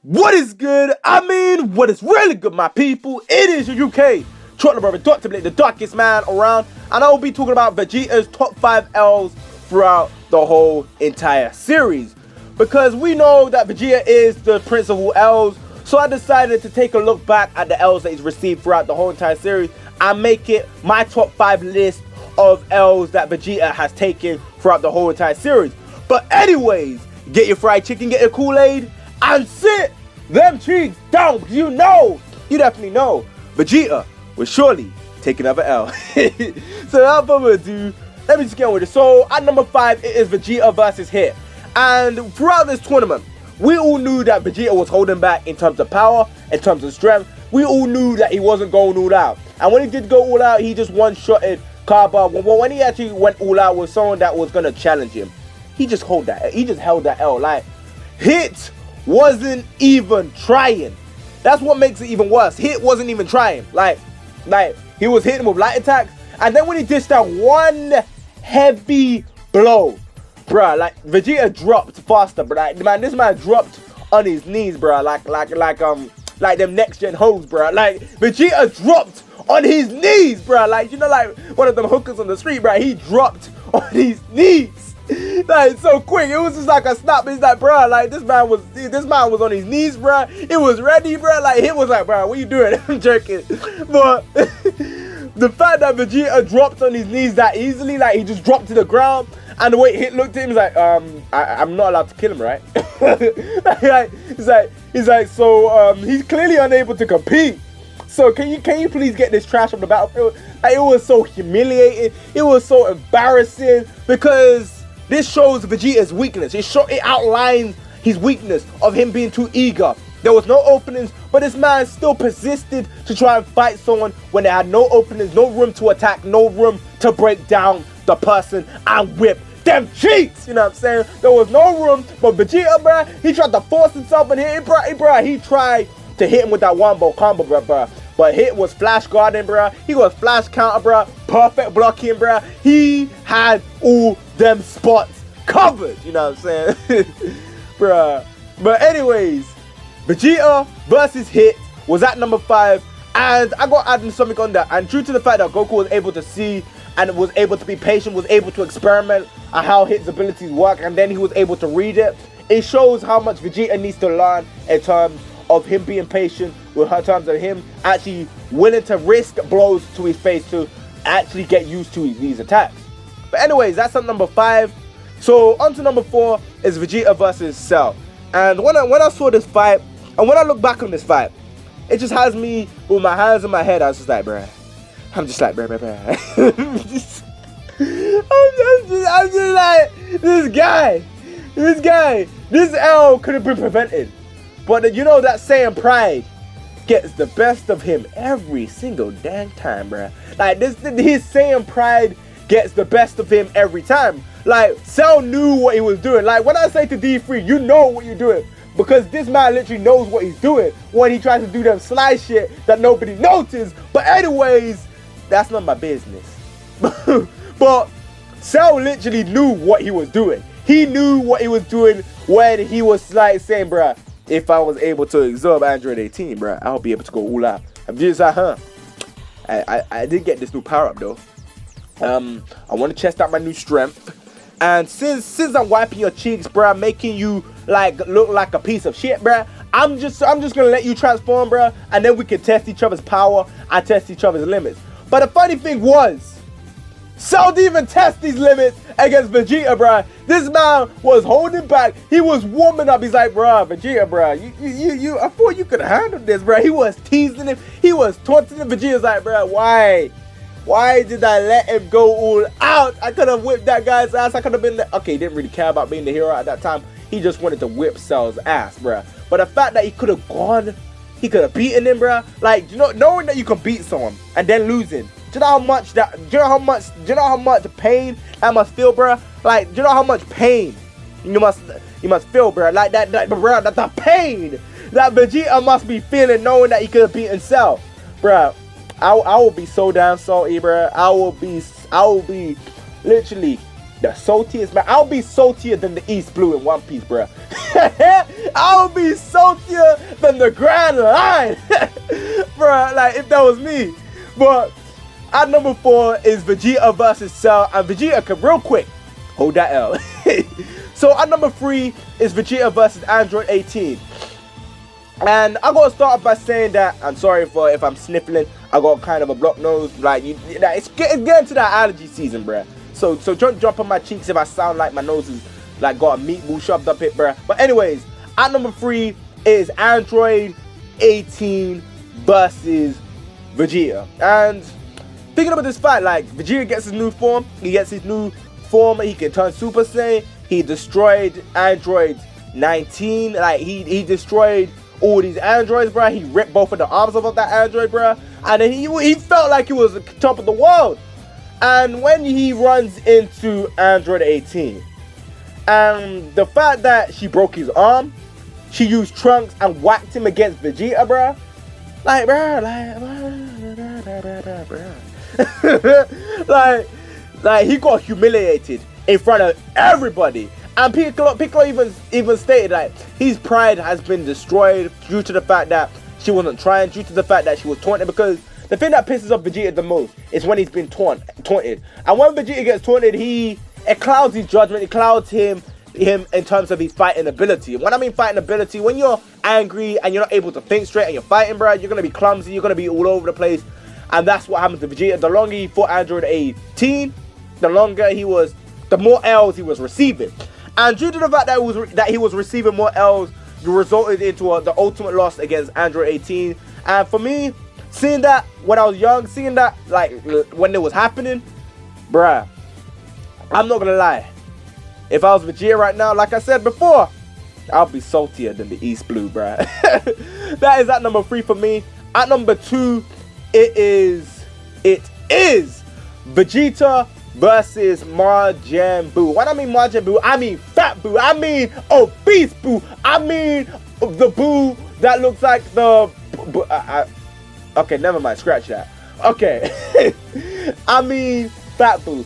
What is good? What is really good, my people? It is your UK Trottler brother, Dr. Blake, the darkest man around, and I will be talking about Vegeta's top 5 L's throughout the whole entire series. Because we know that Vegeta is the prince of all L's, so I decided to take a look back at the L's that he's received throughout the whole entire series and make it my top 5 list of L's that Vegeta has taken throughout the whole entire series. But anyways, get your fried chicken, get your Kool-Aid, and sit them cheeks down, because you definitely know, Vegeta will surely take another L. So without further ado, let me just get on with it. So at number 5, it is Vegeta versus Hit. And throughout this tournament, we all knew that Vegeta was holding back in terms of power, in terms of strength. We all knew that he wasn't going all out. And when he did go all out, he just one-shotted Kaba. When he actually went all out with someone that was going to challenge him, he just held that L. Like, Hit wasn't even trying. That's what makes it even worse. Hit wasn't even trying. Like he was hitting with light attacks, and then when he dished out one heavy blow, bruh, like Vegeta dropped faster, bruh. Like, man, this man dropped on his knees, bruh. Like them next gen hoes, bruh. Like Vegeta dropped on his knees, bruh. Like, you know, like one of them hookers on the street, bruh. He dropped on his knees. Like, so quick. It was just like a snap. It's like, bro, like this man was on his knees, bro. It was ready, bro. Like, it was like, bro, what you doing? I'm joking. But the fact that Vegeta dropped on his knees that easily, like he just dropped to the ground, and the way Hit looked at him, he's like, I'm not allowed to kill him, right? he's like, so he's clearly unable to compete. So can you please get this trash from the battlefield? Like, it was so humiliating. It was so embarrassing, because this shows Vegeta's weakness. It outlines his weakness of him being too eager. There was no openings, but this man still persisted to try and fight someone when they had no openings, no room to attack, no room to break down the person and whip them cheeks. You know what I'm saying? There was no room, but Vegeta, bruh, he tried to force himself in here, bruh. He tried to hit him with that wombo combo, bruh. But Hit was flash guarding, bruh. He was flash counter, bruh. Perfect blocking, bruh. He had all them spots covered. You know what I'm saying? Bruh. But anyways, Vegeta versus Hit was at number 5. And I got adding something on that. And due to the fact that Goku was able to see and was able to be patient, was able to experiment on how Hit's abilities work, and then he was able to read it, it shows how much Vegeta needs to learn in terms of him being patient, with her terms of him actually willing to risk blows to his face to actually get used to these attacks. But anyways, that's at number 5. So on to number 4 is Vegeta versus Cell. And when I saw this fight, and when I look back on this fight, it just has me with my hands in my head. I was just like, bruh. I'm just like, bruh. I'm just like, this L could have been prevented. But you know that saying, pride gets the best of him every single damn time, bruh. Like, his saying pride gets the best of him every time. Like, Cell knew what he was doing. Like, when I say to D3, you know what you're doing, because this man literally knows what he's doing when he tries to do them slide shit that nobody noticed. But anyways, that's not my business. But Cell literally knew what he was doing. He knew what he was doing when he was like saying, bruh, if I was able to absorb Android 18, bruh, I'll be able to go all out. I'm just like, I did get this new power up though. I want to test out my new strength. And since I'm wiping your cheeks, bruh, making you like look like a piece of shit, bruh, I'm just gonna let you transform, bruh, and then we can test each other's power and test each other's limits. But the funny thing was, Cell didn't even test these limits against Vegeta, bruh. This man was holding back. He was warming up. He's like, bruh, Vegeta, bruh, you, I thought you could handle this, bruh. He was teasing him. He was taunting him. Vegeta's like, bruh, why did I let him go all out? I could have whipped that guy's ass. I could have been okay, he didn't really care about being the hero at that time. He just wanted to whip Cell's ass, bruh. But the fact that he could have gone, he could have beaten him, bruh. Like, you know, knowing that you can beat someone and then losing. Do you know how much pain I must feel, bruh? Like, do you know how much pain you must feel, bruh? Like bruh, that the pain that Vegeta must be feeling knowing that he could have beaten Cell, bruh. I will be so damn salty, bruh. I will be literally the saltiest, man. I'll be saltier than the East Blue in One Piece, bruh. I would be saltier than the Grand Line. Bruh, like, if that was me. But at number 4 is Vegeta versus Cell. And Vegeta can real quick hold that L. So at number 3 is Vegeta versus Android 18. And I gotta start off by saying that I'm sorry for if I'm sniffling. I got kind of a blocked nose. Like, it's getting to that allergy season, bruh. So don't jump on my cheeks if I sound like my nose is like got a meatball shoved up it, bruh. But anyways, at number 3 is Android 18 versus Vegeta. And thinking about this fight, like, Vegeta gets his new form. He gets his new form. He can turn Super Saiyan. He destroyed Android 19. Like, he destroyed all these androids, bruh. He ripped both of the arms off of that android, bruh. And then he felt like he was the top of the world. And when he runs into Android 18, and the fact that she broke his arm, she used Trunks and whacked him against Vegeta, bruh. Like, bruh, like he got humiliated in front of everybody. And Piccolo even stated that his pride has been destroyed due to the fact that she wasn't trying, due to the fact that she was taunted. Because the thing that pisses off Vegeta the most is when he's been taunted. And when Vegeta gets taunted, it clouds his judgment. It clouds him in terms of his fighting ability. When I mean fighting ability, when you're angry and you're not able to think straight and you're fighting, bro, you're gonna be clumsy. You're gonna be all over the place. And that's what happens to Vegeta. The longer he fought Android 18, the more L's he was receiving. And due to the fact that he was receiving more L's, it resulted into the ultimate loss against Android 18. And for me, seeing that when I was young, seeing that like when it was happening, bruh, I'm not gonna lie. If I was Vegeta right now, like I said before, I'll be saltier than the East Blue, bruh. That is at number 3 for me. At number 2, it is Vegeta versus Majin Buu. When I mean Majin Buu, I mean Fat Buu. I mean Obese Buu. I mean the Buu that looks like the... okay, never mind. Scratch that. Okay. I mean Fat Buu.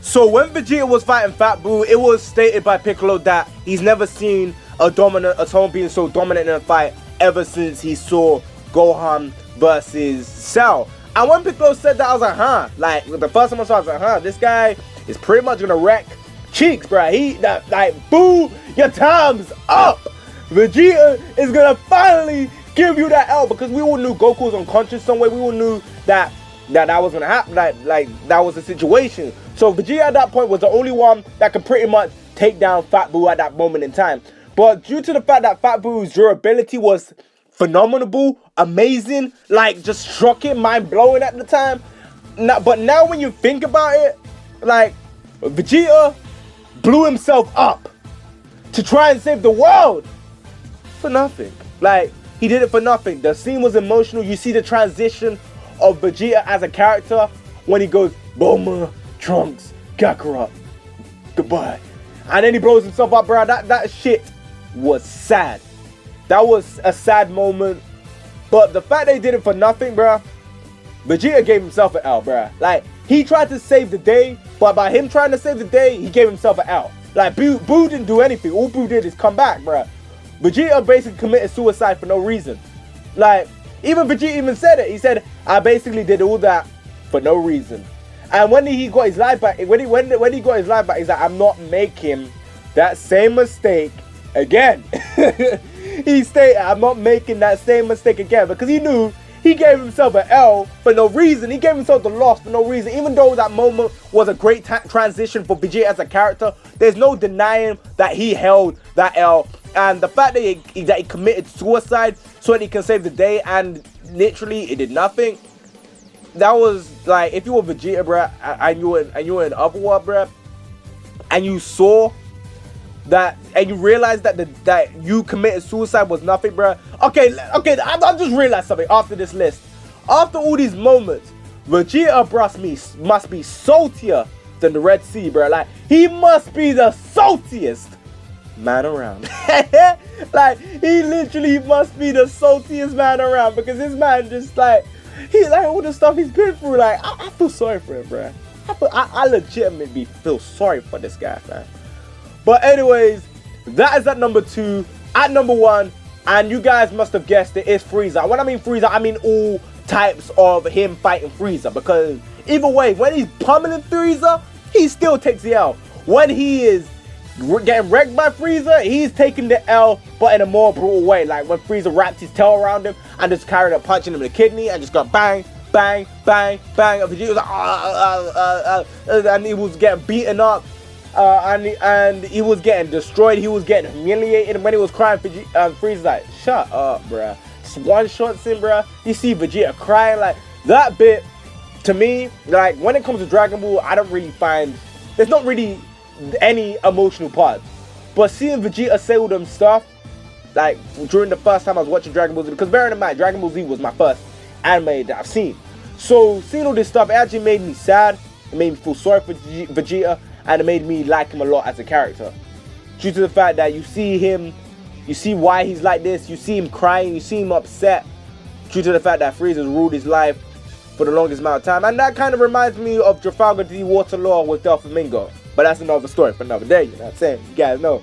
So when Vegeta was fighting Fat Buu, it was stated by Piccolo that he's never seen someone being so dominant in a fight ever since he saw Gohan versus Cell. And when Piccolo said that, I was like, huh. Like, the first time I saw it, I was like, huh, this guy is pretty much gonna wreck Cheeks, bruh. Like, Buu, your time's up. Vegeta is gonna finally give you that L, because we all knew Goku was unconscious some way. We all knew that was gonna happen. Like that was the situation. So Vegeta at that point was the only one that could pretty much take down Fat Buu at that moment in time. But due to the fact that Fat Buu's durability was phenomenal, amazing, like just shocking, mind-blowing at the time. But now when you think about it, like, Vegeta blew himself up to try and save the world for nothing. Like, he did it for nothing. The scene was emotional. You see the transition of Vegeta as a character when he goes, Bulma, Trunks, Kakarot, goodbye. And then he blows himself up, bro. That shit was sad. That was a sad moment. But the fact they did it for nothing, bruh, Vegeta gave himself an L, bruh. Like, he tried to save the day, but by him trying to save the day, he gave himself an L. Like, Buu didn't do anything. All Buu did is come back, bruh. Vegeta basically committed suicide for no reason. Like, even Vegeta even said it. He said, I basically did all that for no reason. And when he got his life back, when he got his life back, he's like, I'm not making that same mistake again. He stated, I'm not making that same mistake again, because he knew he gave himself an L for no reason. He gave himself the loss for no reason. Even though that moment was a great transition for Vegeta as a character, there's no denying that he held that L. And the fact that he committed suicide so that he can save the day, and literally it did nothing. That was like, if you were Vegeta, bruh, and you were in Otherworld, bruh, and you saw that, and you realized that you committed suicide was nothing, bruh. Okay, I just realized something after this list. After all these moments, Vegeta, bruh, must be saltier than the Red Sea, bruh. Like, he must be the saltiest man around. Like, he literally must be the saltiest man around, because this man just like all the stuff he's been through. Like, I feel sorry for him, bruh. I legitimately feel sorry for this guy, man. But anyways, that is at number 2, At number 1, and you guys must have guessed it, is Frieza. When I mean Frieza, I mean all types of him fighting Frieza, because either way, when he's pummeling Frieza, he still takes the L. When he is getting wrecked by Frieza, he's taking the L, but in a more brutal way. Like when Frieza wrapped his tail around him and just carried up, punching him in the kidney and just got bang, bang, bang, bang. And Vegeta was like, and he was getting beaten up, and he was getting destroyed. He was getting humiliated. And when he was crying, Frieza's like, shut up, bruh. Just one shot in, bruh. You see Vegeta crying. Like, that bit, to me, like, when it comes to Dragon Ball, I don't really find, there's not really any emotional parts. But seeing Vegeta say all them stuff, like, during the first time I was watching Dragon Ball Z, because bearing in mind, Dragon Ball Z was my first anime that I've seen. So, seeing all this stuff, it actually made me sad. It made me feel sorry for Vegeta, and it made me like him a lot as a character. Due to the fact that you see him, you see why he's like this, you see him crying, you see him upset, due to the fact that Frieza's ruled his life for the longest amount of time. And that kind of reminds me of Trafalgar D. Water Law with Doflamingo. But that's another story for another day, you know what I'm saying? You guys know,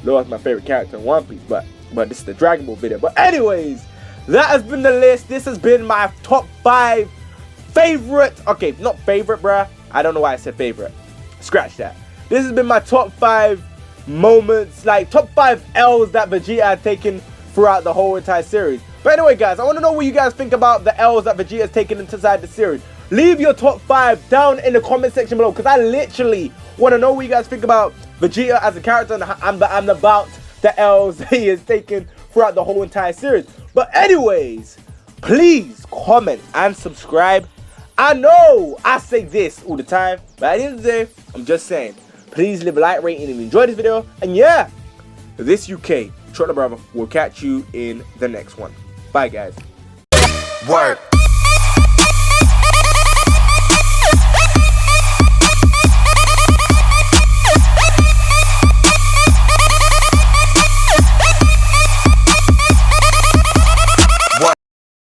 Law is my favorite character in One Piece, but this is the Dragon Ball video. But anyways, that has been the list. This has been my top 5 favorite, okay, not favorite, bruh. I don't know why I said favorite. Scratch that. This has been my top 5 moments, like top 5 L's that Vegeta had taken throughout the whole entire series. But anyway, guys, I want to know what you guys think about the L's that Vegeta has taken inside the series. Leave your top 5 down in the comment section below, because I literally want to know what you guys think about Vegeta as a character and about the L's that he has taken throughout the whole entire series. But anyways, please comment and subscribe. I know I say this all the time, but at the end of the day, I'm just saying, please leave a like, rating if you enjoyed this video. And yeah, this UK, Trotter Brother, will catch you in the next one. Bye, guys. Work.